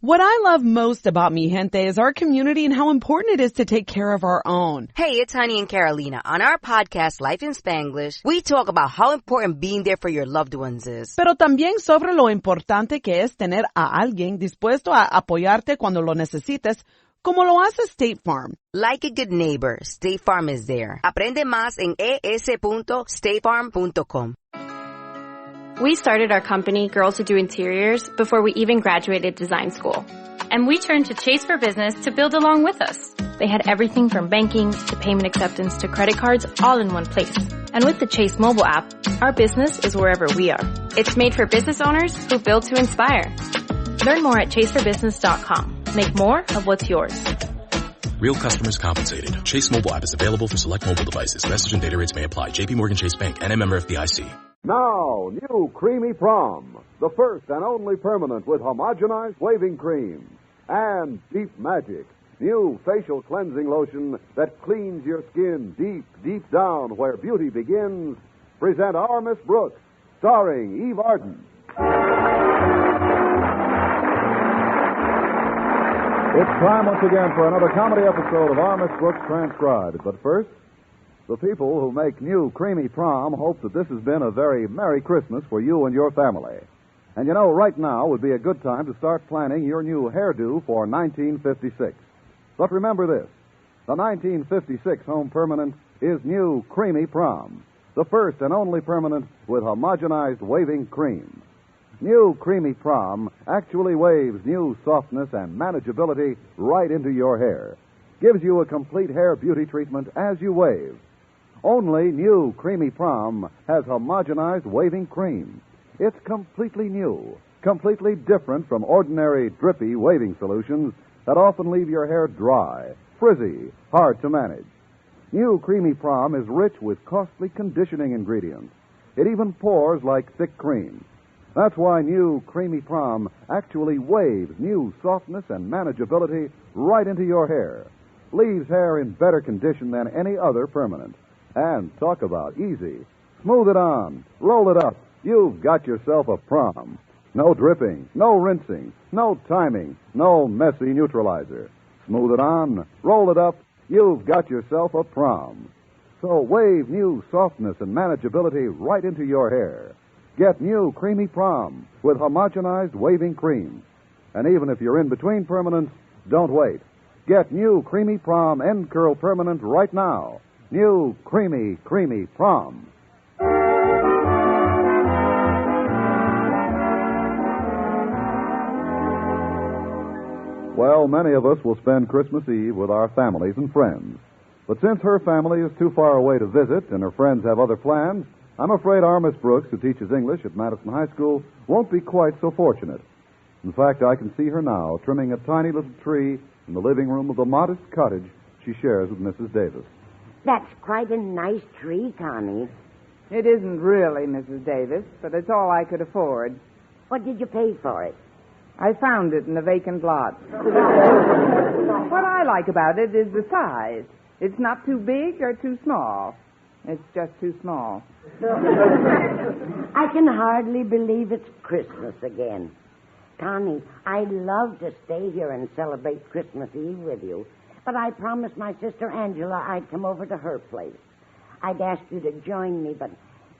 What I love most about Mi Gente is our community and how important it is to take care of our own. Hey, it's Honey and Carolina. On our podcast, Life in Spanglish, we talk about how important being there for your loved ones is. Pero también sobre lo importante que es tener a alguien dispuesto a apoyarte cuando lo necesites, como lo hace State Farm. Like a good neighbor, State Farm is there. Aprende más en es.statefarm.com. We started our company, Girls Who Do Interiors, before we even graduated design school. And we turned to Chase for Business to build along with us. They had everything from banking to payment acceptance to credit cards all in one place. And with the Chase mobile app, our business is wherever we are. It's made for business owners who build to inspire. Learn more at chaseforbusiness.com. Make more of what's yours. Real customers compensated. Chase mobile app is available for select mobile devices. Message and data rates may apply. J.P. Morgan Chase Bank, NA member FDIC. Now, new Creamy Prom, the first and only permanent with homogenized waving cream. And Deep Magic, new facial cleansing lotion that cleans your skin deep, deep down where beauty begins. Present Our Miss Brooks, starring Eve Arden. It's time once again for another comedy episode of Our Miss Brooks Transcribed. But first, the people who make new Creamy Prom hope that this has been a very Merry Christmas for you and your family. And you know, right now would be a good time to start planning your new hairdo for 1956. But remember this, the 1956 home permanent is new Creamy Prom, the first and only permanent with homogenized waving cream. New Creamy Prom actually waves new softness and manageability right into your hair. Gives you a complete hair beauty treatment as you wave. Only new Creamy Prom has homogenized waving cream. It's completely new, completely different from ordinary drippy waving solutions that often leave your hair dry, frizzy, hard to manage. New Creamy Prom is rich with costly conditioning ingredients. It even pours like thick cream. That's why new Creamy Prom actually waves new softness and manageability right into your hair. Leaves hair in better condition than any other permanent. And talk about easy. Smooth it on. Roll it up. You've got yourself a prom. No dripping, no rinsing, no timing, no messy neutralizer. Smooth it on. Roll it up. You've got yourself a prom. So wave new softness and manageability right into your hair. Get new Creamy Prom with homogenized waving cream. And even if you're in between permanents, don't wait. Get new Creamy Prom End Curl Permanent right now. New Creamy Prom. Well, many of us will spend Christmas Eve with our families and friends. But since her family is too far away to visit and her friends have other plans, I'm afraid our Miss Brooks, who teaches English at Madison High School, won't be quite so fortunate. In fact, I can see her now trimming a tiny little tree in the living room of the modest cottage she shares with Mrs. Davis. That's quite a nice tree, Connie. It isn't really, Mrs. Davis, but it's all I could afford. What did you pay for it? I found it in a vacant lot. What I like about it is the size. It's not too big or too small. It's just too small. I can hardly believe it's Christmas again. Connie, I'd love to stay here and celebrate Christmas Eve with you, but I promised my sister Angela I'd come over to her place. I'd ask you to join me, but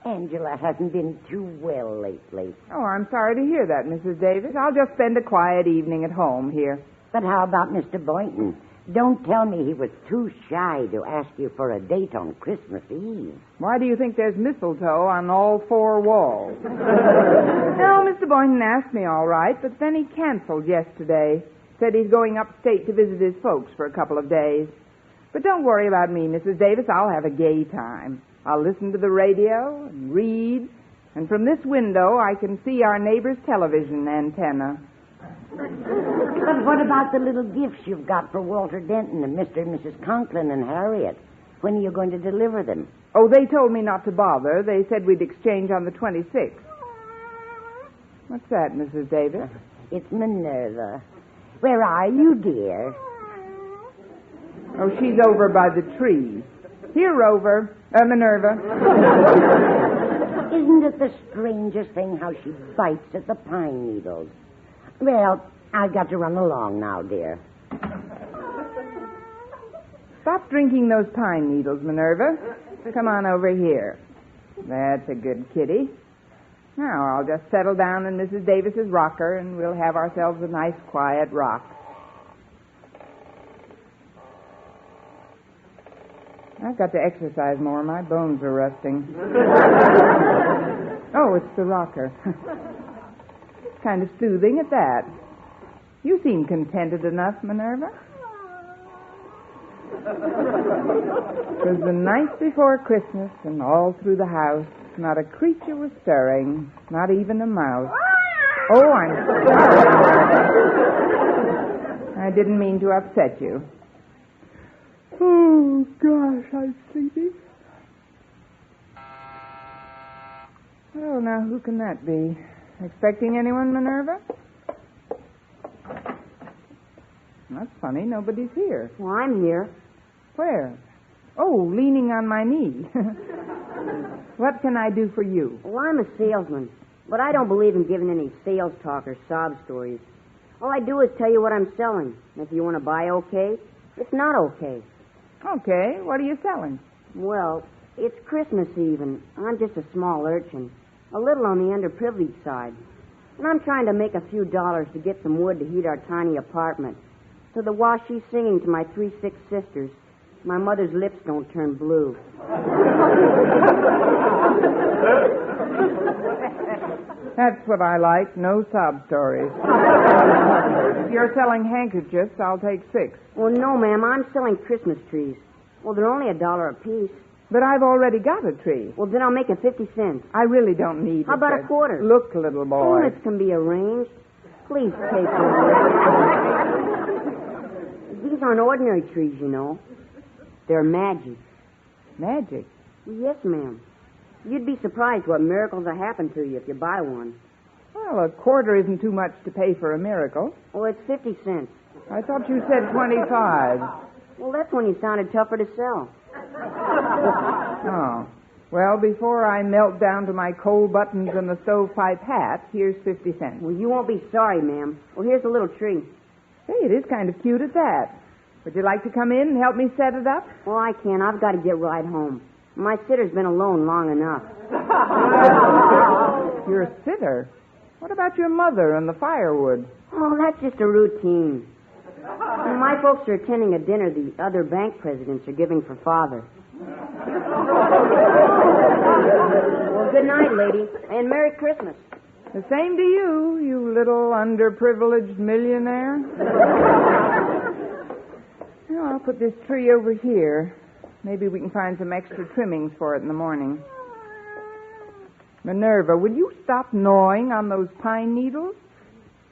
Angela hasn't been too well lately. Oh, I'm sorry to hear that, Mrs. Davis. I'll just spend a quiet evening at home here. But how about Mr. Boynton? Don't tell me he was too shy to ask you for a date on Christmas Eve. Why do you think there's mistletoe on all four walls? No, Mr. Boynton asked me all right, but then he canceled yesterday. Said he's going upstate to visit his folks for a couple of days. But don't worry about me, Mrs. Davis. I'll have a gay time. I'll listen to the radio and read, and from this window I can see our neighbor's television antenna. But what about the little gifts you've got for Walter Denton and Mr. and Mrs. Conklin and Harriet? When are you going to deliver them? Oh, they told me not to bother. They said we'd exchange on the 26th. What's that, Mrs. Davis? It's Minerva. Where are you, dear? Oh, she's over by the tree. Here, Rover. Minerva. Isn't it the strangest thing how she bites at the pine needles? Well, I've got to run along now, dear. Stop drinking those pine needles, Minerva. Come on over here. That's a good kitty. Now, I'll just settle down in Mrs. Davis's rocker, and we'll have ourselves a nice, quiet rock. I've got to exercise more. My bones are rusting. Oh, it's the rocker. It's kind of soothing at that. You seem contented enough, Minerva. It was the night before Christmas, and all through the house, not a creature was stirring, not even a mouse. Oh, I'm sorry. I didn't mean to upset you. Oh, gosh, I'm sleepy. Oh, now, who can that be? Expecting anyone, Minerva? That's funny. Nobody's here. Well, I'm here. Where? Oh, leaning on my knee. What can I do for you? Well, I'm a salesman, but I don't believe in giving any sales talk or sob stories. All I do is tell you what I'm selling. And if you want to buy, okay. If not, okay. Okay, what are you selling? Well, it's Christmas Eve, and I'm just a small urchin, a little on the underprivileged side. And I'm trying to make a few dollars to get some wood to heat our tiny apartment. So that while she's singing to my 3 sick sisters, my mother's lips don't turn blue. That's what I like, no sob stories. If you're selling handkerchiefs, I'll take 6. Well, no, ma'am, I'm selling Christmas trees. Well, they're only $1 apiece. But I've already got a tree. Well, then I'll make it 50 cents. I really don't need How about a quarter? Look, little boy. Payments can be arranged. Please take them. These aren't ordinary trees, you know. They're magic. Magic? Yes, ma'am. You'd be surprised what miracles will happen to you if you buy one. Well, a quarter isn't too much to pay for a miracle. Oh, it's 50 cents. I thought you said 25. Well, that's when you sounded tougher to sell. Oh. Well, before I melt down to my coal buttons and the stovepipe hat, here's 50 cents. Well, you won't be sorry, ma'am. Well, here's a little tree. Hey, it is kind of cute at that. Would you like to come in and help me set it up? Well, I can't. I've got to get right home. My sitter's been alone long enough. You're a sitter? What about your mother and the firewood? Oh, that's just a routine. My folks are attending a dinner the other bank presidents are giving for Father. Well, good night, lady, and Merry Christmas. The same to you, you little underprivileged millionaire. Well, I'll put this tree over here. Maybe we can find some extra trimmings for it in the morning. Minerva, will you stop gnawing on those pine needles?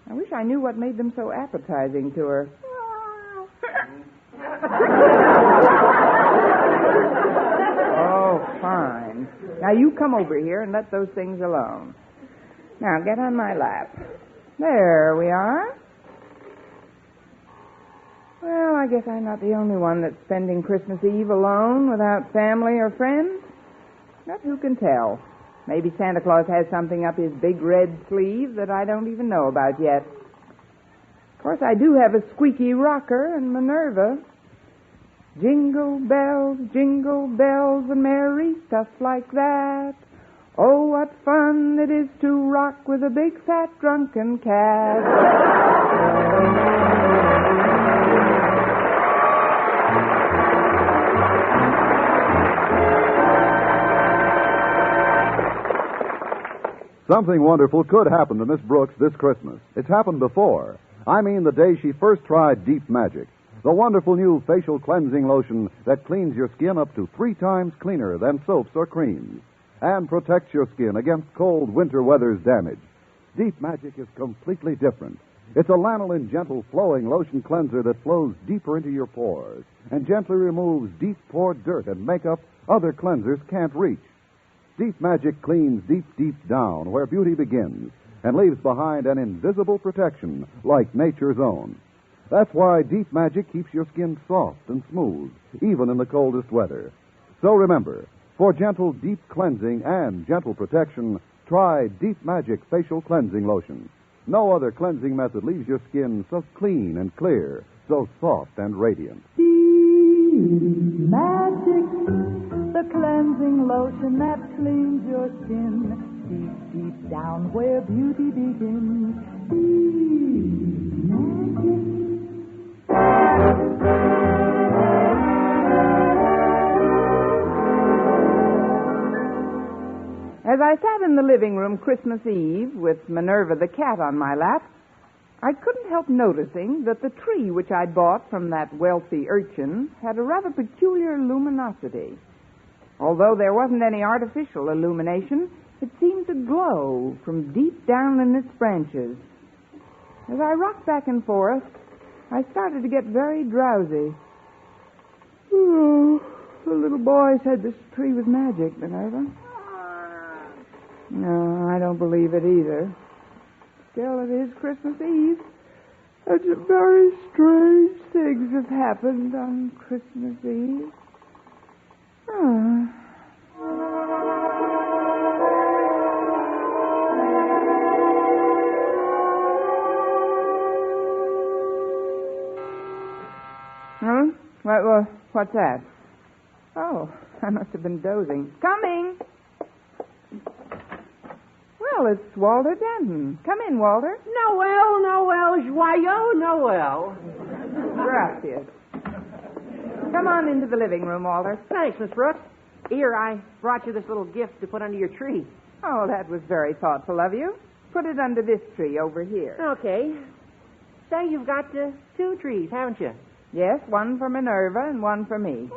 I wish I knew what made them so appetizing to her. Oh, fine. Now, you come over here and let those things alone. Now, get on my lap. There we are. Well, I guess I'm not the only one that's spending Christmas Eve alone without family or friends. But who can tell? Maybe Santa Claus has something up his big red sleeve that I don't even know about yet. Of course, I do have a squeaky rocker and Minerva. Jingle bells, and merry stuff like that. Oh, what fun it is to rock with a big fat drunken cat. Something wonderful could happen to Miss Brooks this Christmas. It's happened before. I mean the day she first tried Deep Magic, the wonderful new facial cleansing lotion that cleans your skin up to 3 times cleaner than soaps or creams and protects your skin against cold winter weather's damage. Deep Magic is completely different. It's a lanolin gentle flowing lotion cleanser that flows deeper into your pores and gently removes deep pored dirt and makeup other cleansers can't reach. Deep Magic cleans deep, deep down where beauty begins and leaves behind an invisible protection like nature's own. That's why Deep Magic keeps your skin soft and smooth, even in the coldest weather. So remember, for gentle, deep cleansing and gentle protection, try Deep Magic Facial Cleansing Lotion. No other cleansing method leaves your skin so clean and clear, so soft and radiant. Magic, the cleansing lotion that cleans your skin. Deep, deep down where beauty begins. Magic. As I sat in the living room Christmas Eve with Minerva the cat on my lap, I couldn't help noticing that the tree which I'd bought from that wealthy urchin had a rather peculiar luminosity. Although there wasn't any artificial illumination, it seemed to glow from deep down in its branches. As I rocked back and forth, I started to get very drowsy. Oh, the little boy said this tree was magic, Minerva. No, I don't believe it either. Still, it is Christmas Eve. And some very strange things have happened on Christmas Eve. Oh. Huh? What's that? Oh, I must have been dozing. Coming! Well, it's Walter Denton. Come in, Walter. Noel, joyeux Noel. Gracias. Come on into the living room, Walter. Thanks, Miss Brooks. Here, I brought you this little gift to put under your tree. Oh, that was very thoughtful of you. Put it under this tree over here. Okay. Say, you've got 2 trees, haven't you? Yes, one for Minerva and one for me.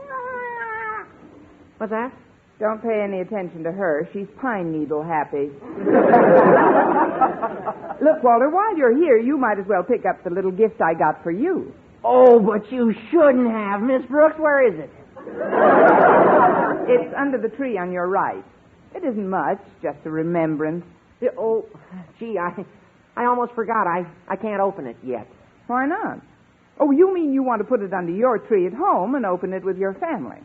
What's that? Don't pay any attention to her. She's pine needle happy. Look, Walter, while you're here, you might as well pick up the little gift I got for you. Oh, but you shouldn't have. Miss Brooks, where is it? It's under the tree on your right. It isn't much, just a remembrance. Oh, gee, I almost forgot. I can't open it yet. Why not? Oh, you mean you want to put it under your tree at home and open it with your family?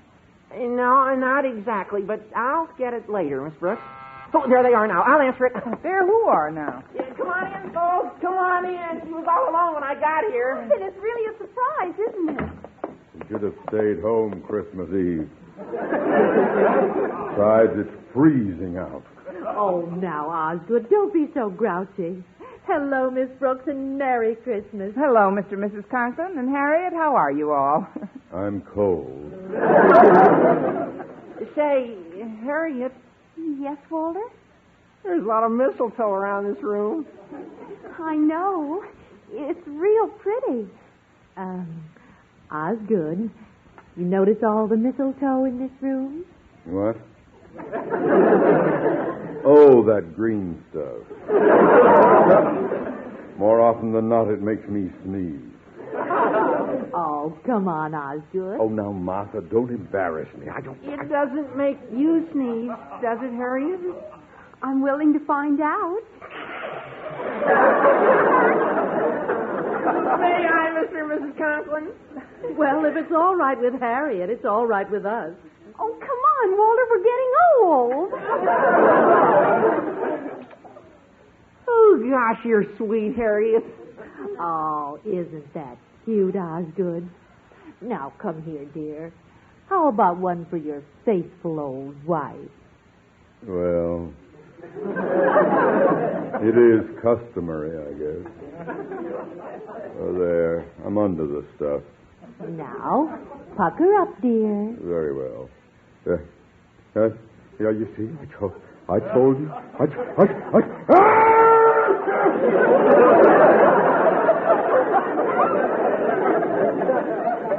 No, not exactly, but I'll get it later, Miss Brooks. Oh, there they are now. I'll answer it. There who are now? Yeah, come on in, folks. Come on in. She was all alone when I got here. It is really a surprise, isn't it? You should have stayed home Christmas Eve. Besides, it's freezing out. Oh, now, Osgood, don't be so grouchy. Hello, Miss Brooks, and Merry Christmas. Hello, Mr. and Mrs. Conklin. And Harriet, how are you all? I'm cold. Say, Harriet. Yes, Walter? There's a lot of mistletoe around this room. I know. It's real pretty. Osgood, you notice all the mistletoe in this room? What? Oh, that green stuff. More often than not, it makes me sneeze. Oh, come on, Osgood. Oh, now, Martha, don't embarrass me. It doesn't make you sneeze, does it, Harriet? I'm willing to find out. May I, Mr. and Mrs. Conklin? Well, if it's all right with Harriet, it's all right with us. Oh, come on, Walter, we're getting old. Oh, gosh, you're sweet, Harriet. Oh, isn't that cute, Osgood? Now, come here, dear. How about one for your faithful old wife? Well, it is customary, I guess. Oh, there. I'm under the stuff. Now, pucker up, dear. Very well. Yeah, you see, I told you.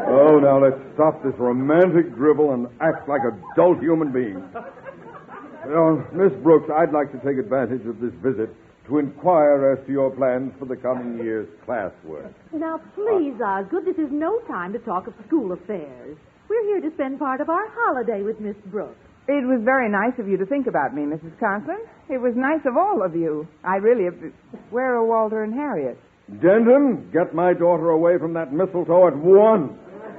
Oh, now let's stop this romantic dribble and act like adult human beings. Miss Brooks, I'd like to take advantage of this visit to inquire as to your plans for the coming year's classwork. Now, please, Osgood, this is no time to talk of school affairs. We're here to spend part of our holiday with Miss Brooks. It was very nice of you to think about me, Mrs. Conklin. It was nice of all of you. I really... Where are Walter and Harriet? Denton, get my daughter away from that mistletoe at once.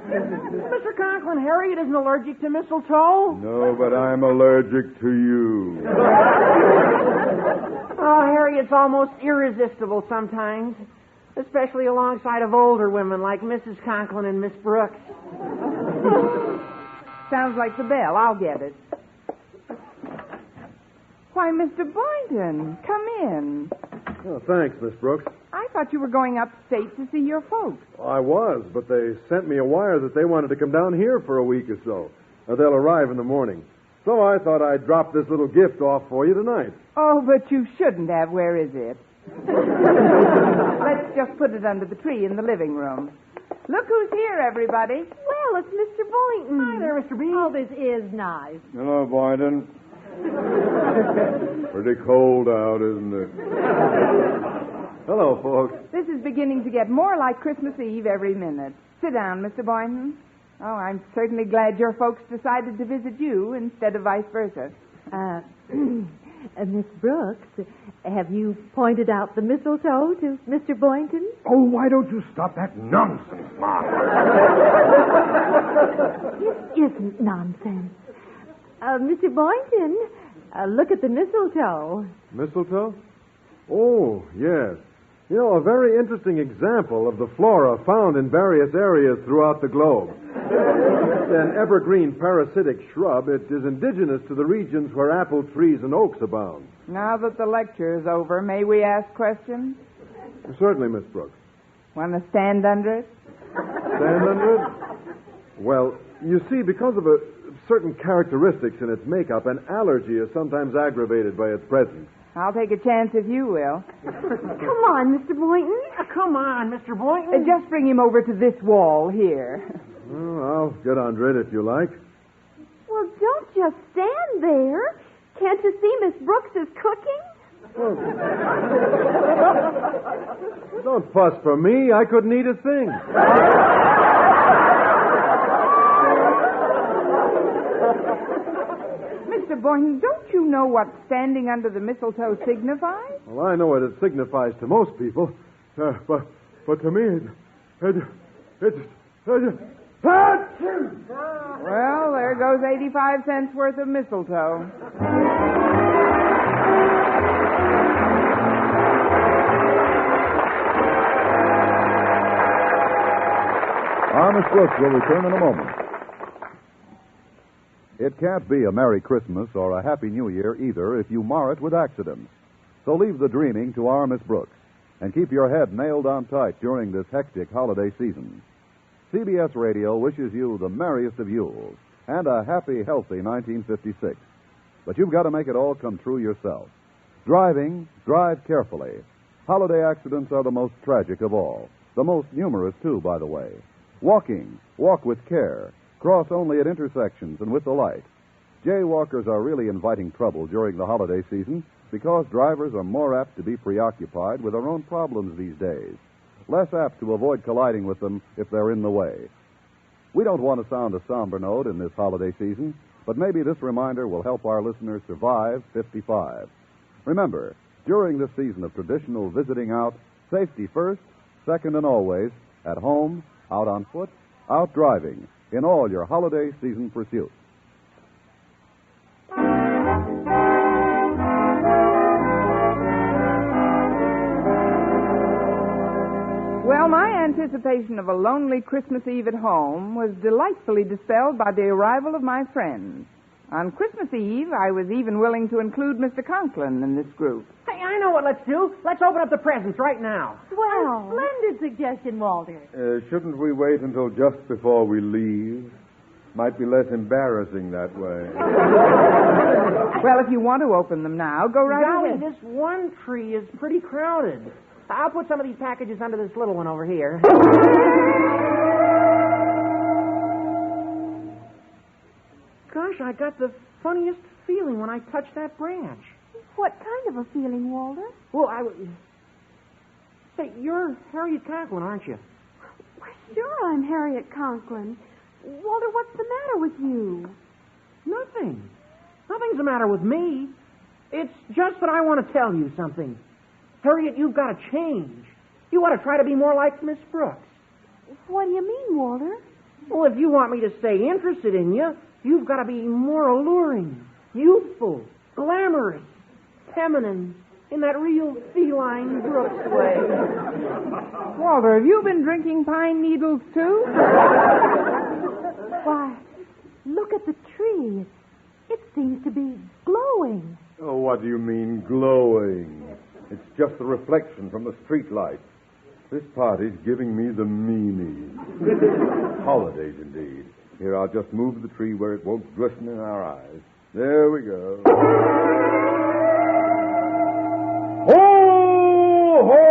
Mr. Conklin, Harriet isn't allergic to mistletoe. No, but I'm allergic to you. Oh, Harriet's almost irresistible sometimes, especially alongside of older women like Mrs. Conklin and Miss Brooks. Sounds like the bell. I'll get it. Why, Mr. Boynton, come in. Oh, thanks, Miss Brooks. I thought you were going upstate to see your folks. I was, but they sent me a wire that they wanted to come down here for a week or so. They'll arrive in the morning. So I thought I'd drop this little gift off for you tonight. Oh, but you shouldn't have. Where is it? Let's just put it under the tree in the living room. Look who's here, everybody. Well, it's Mr. Boynton. Hi there, Mr. B. Oh, this is nice. Hello, Boynton. Pretty cold out, isn't it? Hello, folks. This is beginning to get more like Christmas Eve every minute. Sit down, Mr. Boynton. Oh, I'm certainly glad your folks decided to visit you instead of vice versa. Miss Brooks, have you pointed out the mistletoe to Mr. Boynton? Oh, why don't you stop that nonsense, Martha? It isn't nonsense. Mr. Boynton, look at the mistletoe. Mistletoe? Oh, yes. You know, a very interesting example of the flora found in various areas throughout the globe. An evergreen parasitic shrub, it is indigenous to the regions where apple trees and oaks abound. Now that the lecture is over, may we ask questions? Certainly, Miss Brooks. Want to stand under it? Stand under it? Well, you see, because of certain characteristics in its makeup, an allergy is sometimes aggravated by its presence. I'll take a chance if you will. Come on, Mr. Boynton. Come on, Mr. Boynton. Just bring him over to this wall here. Well, I'll get under it if you like. Well, don't just stand there. Can't you see Miss Brooks is cooking? Don't fuss for me. I couldn't eat a thing. Mr. Boynton, don't you know what standing under the mistletoe signifies? Well, I know what it signifies to most people, but to me, it's well, there goes 85 cents worth of mistletoe. Our Miss Brooks will return in a moment. It can't be a Merry Christmas or a Happy New Year either if you mar it with accidents. So leave the dreaming to our Miss Brooks and keep your head nailed on tight during this hectic holiday season. CBS Radio wishes you the merriest of Yules and a happy, healthy 1956. But you've got to make it all come true yourself. Driving, drive carefully. Holiday accidents are the most tragic of all. The most numerous, too, by the way. Walking, walk with care. Cross only at intersections and with the light. Jaywalkers are really inviting trouble during the holiday season because drivers are more apt to be preoccupied with their own problems these days, less apt to avoid colliding with them if they're in the way. We don't want to sound a somber note in this holiday season, but maybe this reminder will help our listeners survive 55. Remember, during this season of traditional visiting out, safety first, second and always, at home, out on foot, out driving, in all your holiday season pursuits. Well, my anticipation of a lonely Christmas Eve at home was delightfully dispelled by the arrival of my friends. On Christmas Eve, I was even willing to include Mr. Conklin in this group. Hey, I know what let's do. Let's open up the presents right now. Well, splendid suggestion, Walter. Shouldn't we wait until just before we leave? Might be less embarrassing that way. Well, if you want to open them now, go right Golly, ahead. this one tree is pretty crowded. I'll put some of these packages under this little one over here. Gosh, I got the funniest feeling when I touched that branch. What kind of a feeling, Walter? Well, Say, you're Harriet Conklin, aren't you? Why, sure, I'm Harriet Conklin. Walter, what's the matter with you? Nothing. Nothing's the matter with me. It's just that I want to tell you something. Harriet, you've got to change. You ought to try to be more like Miss Brooks. What do you mean, Walter? Well, if you want me to stay interested in you, you've got to be more alluring, youthful, glamorous, feminine, in that real feline Brooks way. Walter, have you been drinking pine needles, too? Why, look at the tree. It seems to be glowing. Oh, what do you mean, glowing? It's just the reflection from the street lights. This party's giving me the meanies. Holidays, indeed. Here, I'll just move the tree where it won't glisten in our eyes. There we go. Ho, ho,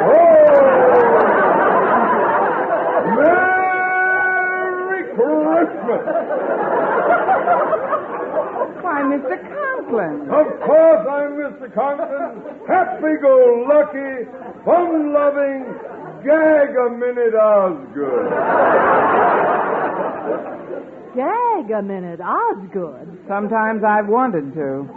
ho! Merry Christmas! Why, Mr. Conklin. Of course I'm Mr. Conklin. Happy-go-lucky, fun-loving, gag-a-minute Osgood. Gag a minute, Osgood. Sometimes I've wanted to.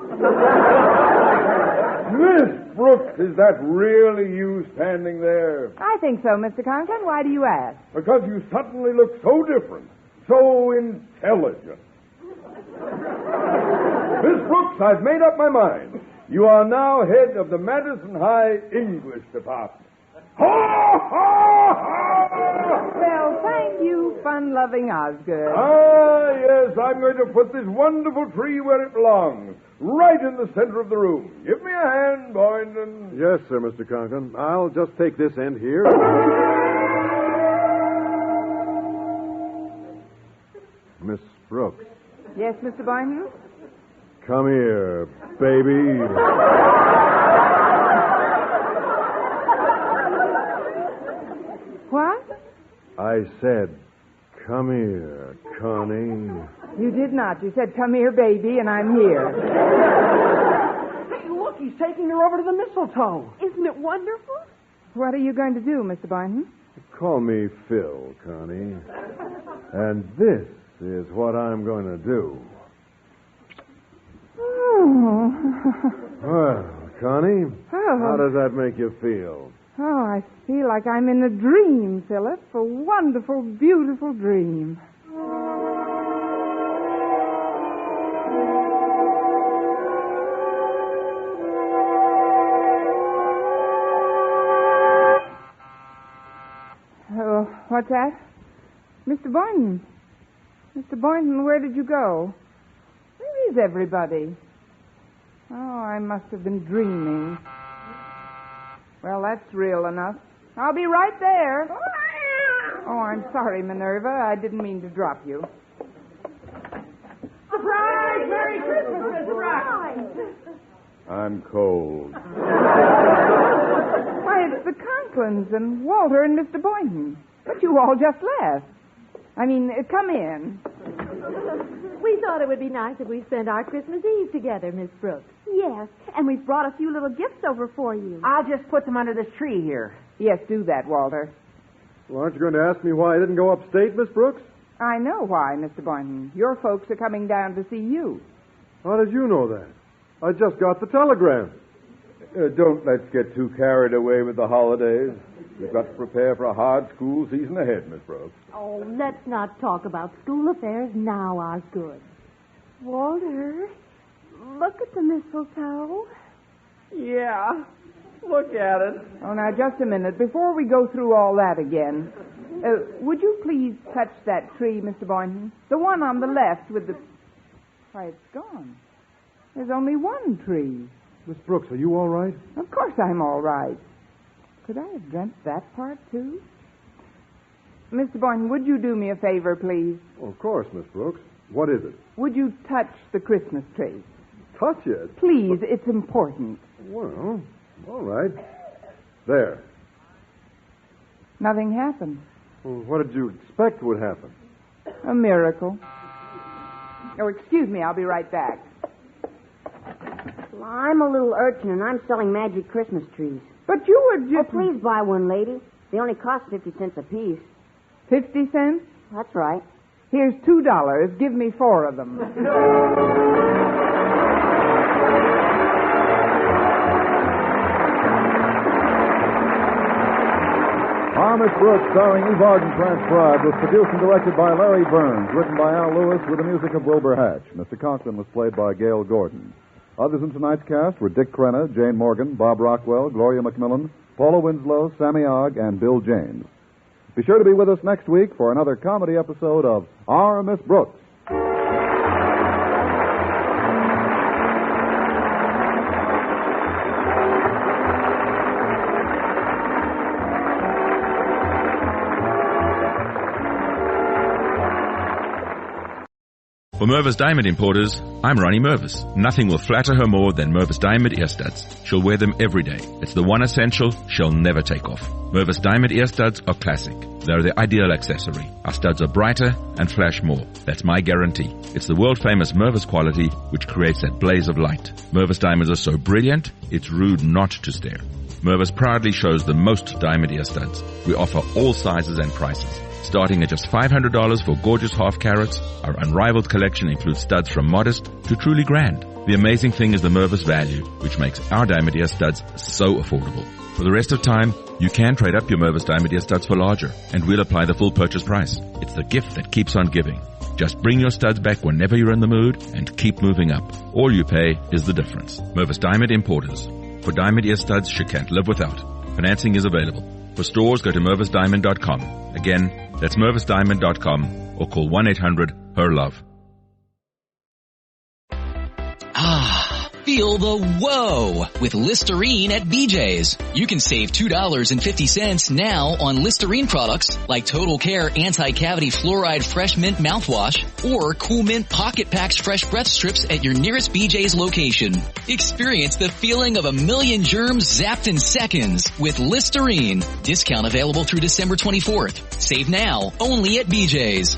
Miss Brooks, is that really you standing there? I think so, Mr. Conklin. Why do you ask? Because you suddenly look so different, so intelligent. Miss Brooks, I've made up my mind. You are now head of the Madison High English Department. Ha, ha, ha! Well, thank you, fun-loving Osgood. Ah, yes, I'm going to put this wonderful tree where it belongs, right in the center of the room. Give me a hand, Boynton. Yes, sir, Mr. Conklin. I'll just take this end here. Miss Brooks. Yes, Mr. Boynton? Come here, baby. What? I said, come here, Connie. You did not. You said, come here, baby, and I'm here. Hey, look, he's taking her over to the mistletoe. Isn't it wonderful? What are you going to do, Mr. Boynton? Call me Phil, Connie. And this is what I'm going to do. Oh. Well, Connie, Oh. how does that make you feel? Oh, I feel like I'm in a dream, Philip. A wonderful, beautiful dream. Oh, what's that? Mr. Boynton. Mr. Boynton, where did you go? Where is everybody? Oh, I must have been dreaming. Well, that's real enough. I'll be right there. Oh, I'm sorry, Minerva. I didn't mean to drop you. Surprise! Merry Christmas, Mr. Brooks! I'm cold. Why, it's the Conklins and Walter and Mr. Boynton. But you all just left. I mean, come in. We thought it would be nice if we spent our Christmas Eve together, Miss Brooks. Yes, and we've brought a few little gifts over for you. I'll just put them under this tree here. Yes, do that, Walter. Well, aren't you going to ask me why I didn't go upstate, Miss Brooks? I know why, Mr. Boynton. Your folks are coming down to see you. How did you know that? I just got the telegram. Don't let's get too carried away with the holidays. We've got to prepare for a hard school season ahead, Miss Brooks. Oh, let's not talk about school affairs now, Osgood. Walter, look at the mistletoe. Yeah, look at it. Oh, now, just a minute. Before we go through all that again, would you please touch that tree, Mr. Boynton? The one on the left with the... Why, it's gone. There's only one tree. Miss Brooks, are you all right? Of course I'm all right. Could I have dreamt that part, too? Mr. Boynton, would you do me a favor, please? Oh, of course, Miss Brooks. What is it? Would you touch the Christmas tree? Touch it? Please, it's important. Well, all right. There. Nothing happened. Well, what did you expect would happen? A miracle. Oh, excuse me, I'll be right back. Well, I'm a little urchin, and I'm selling magic Christmas trees. But you were just... Oh, please buy one, lady. They only cost 50 cents apiece. 50 cents? That's right. Here's $2. Give me 4 of them. Our Miss Brooks, starring Eve Arden, transcribed, was produced and directed by Larry Burns, written by Al Lewis with the music of Wilbur Hatch. Mr. Conklin was played by Gail Gordon. Others in tonight's cast were Dick Crenna, Jane Morgan, Bob Rockwell, Gloria McMillan, Paula Winslow, Sammy Ogg, and Bill James. Be sure to be with us next week for another comedy episode of Our Miss Brooks. For Mervis Diamond Importers, I'm Ronnie Mervis. Nothing will flatter her more than Mervis Diamond ear studs. She'll wear them every day. It's the one essential she'll never take off. Mervis Diamond ear studs are classic. They're the ideal accessory. Our studs are brighter and flash more. That's my guarantee. It's the world-famous Mervis quality which creates that blaze of light. Mervis diamonds are so brilliant, it's rude not to stare. Mervis proudly shows the most diamond ear studs. We offer all sizes and prices. Starting at just $500 for gorgeous half carats, our unrivaled collection includes studs from modest to truly grand. The amazing thing is the Mervis value, which makes our diamond ear studs so affordable. For the rest of time, you can trade up your Mervis diamond ear studs for larger, and we'll apply the full purchase price. It's the gift that keeps on giving. Just bring your studs back whenever you're in the mood and keep moving up. All you pay is the difference. Mervis Diamond Importers. For diamond ear studs she can't live without. Financing is available. For stores, go to mervisdiamond.com. Again, that's mervisdiamond.com or call 1-800-HER-LOVE. Ah, feel the whoa with Listerine at BJ's. You can save $2.50 now on Listerine products like Total Care Anti-Cavity Fluoride Fresh Mint Mouthwash or Cool Mint Pocket Packs Fresh Breath Strips at your nearest BJ's location. Experience the feeling of a million germs zapped in seconds with Listerine. Discount available through December 24th. Save now only at BJ's.